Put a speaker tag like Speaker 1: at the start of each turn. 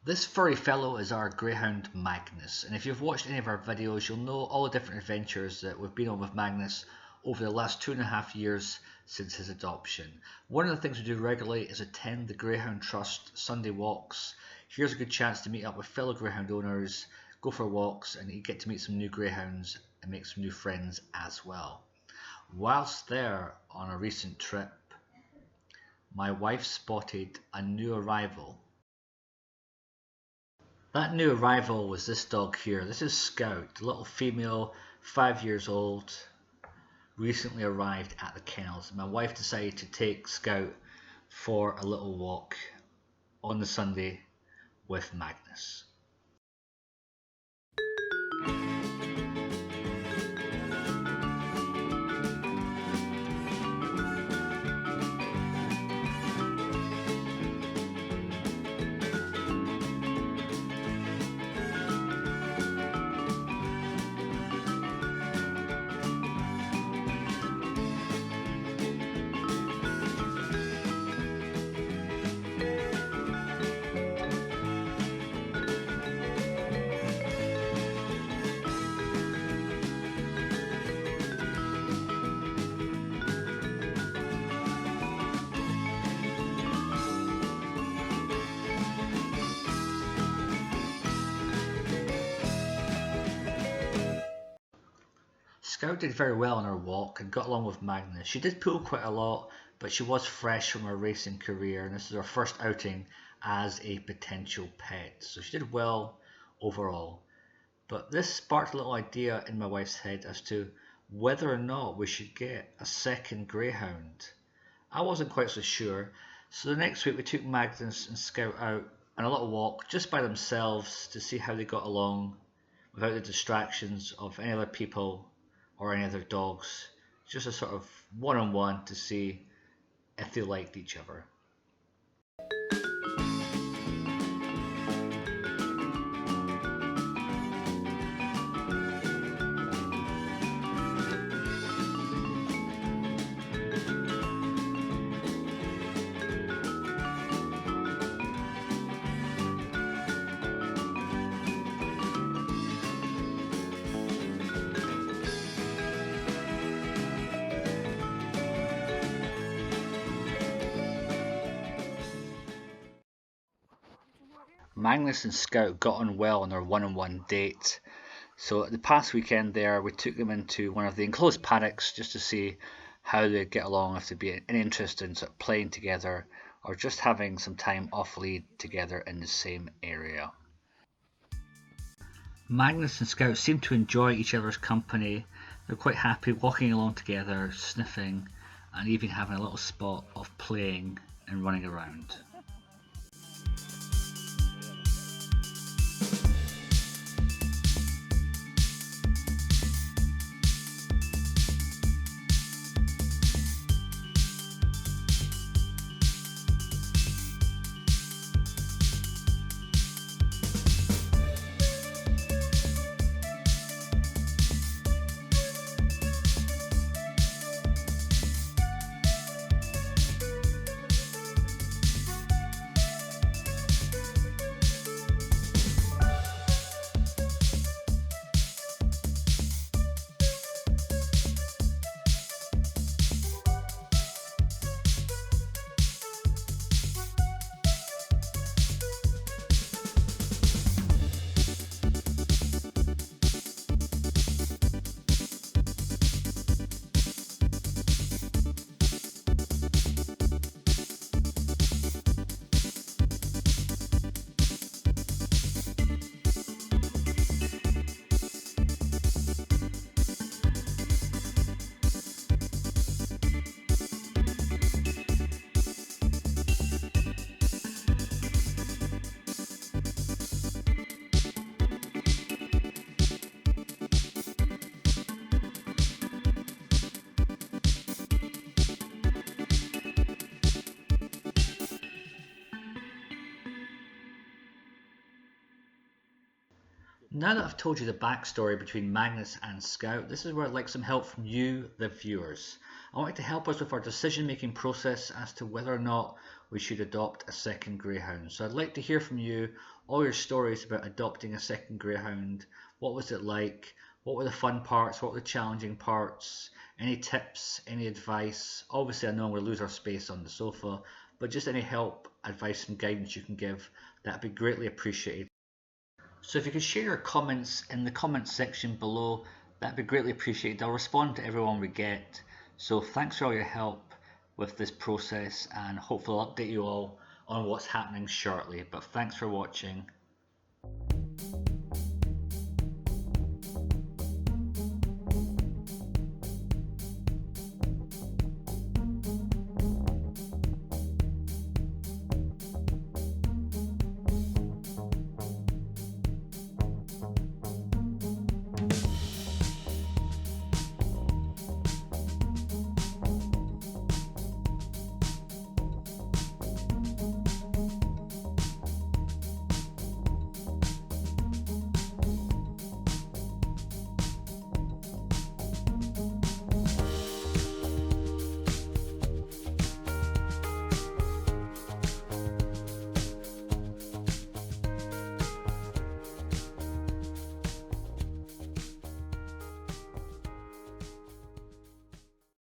Speaker 1: This furry fellow is our Greyhound Magnus, and if you've watched any of our videos, you'll know all the different adventures that we've been on with Magnus over the last 2.5 years since his adoption. One of the things we do regularly is attend the Greyhound Trust Sunday walks. Here's a good chance to meet up with fellow Greyhound owners, go for walks, and you get to meet some new Greyhounds and make some new friends as well. Whilst there on a recent trip, my wife spotted a new arrival. That new arrival was this dog here. This is Scout, a little female, 5 years old, recently arrived at the kennels. My wife decided to take Scout for a little walk on the Sunday with Magnus. Scout did very well on her walk and got along with Magnus. She did pull quite a lot, but she was fresh from her racing career, and this is her first outing as a potential pet. So she did well overall. But this sparked a little idea in my wife's head as to whether or not we should get a second Greyhound. I wasn't quite so sure, so the next week we took Magnus and Scout out on a little walk just by themselves to see how they got along without the distractions of any other people or any other dogs, just a sort of one-on-one to see if they liked each other. Magnus and Scout got on well on their one-on-one date. So the past weekend there, we took them into one of the enclosed paddocks just to see how they'd get along, if there'd be an interest in sort of playing together or just having some time off lead together in the same area. Magnus and Scout seemed to enjoy each other's company. They're quite happy walking along together, sniffing, and even having a little spot of playing and running around. Now that I've told you the backstory between Magnus and Scout, this is where I'd like some help from you, the viewers. I want you to help us with our decision making process as to whether or not we should adopt a second Greyhound. So I'd like to hear from you all your stories about adopting a second Greyhound. What was it like? What were the fun parts? What were the challenging parts? Any tips? Any advice? Obviously, I know I'm going to lose our space on the sofa, but just any help, advice, and guidance you can give, that'd be greatly appreciated. So if you could share your comments in the comments section below, that'd be greatly appreciated. I'll respond to everyone we get. So thanks for all your help with this process, and hopefully I'll update you all on what's happening shortly. But thanks for watching.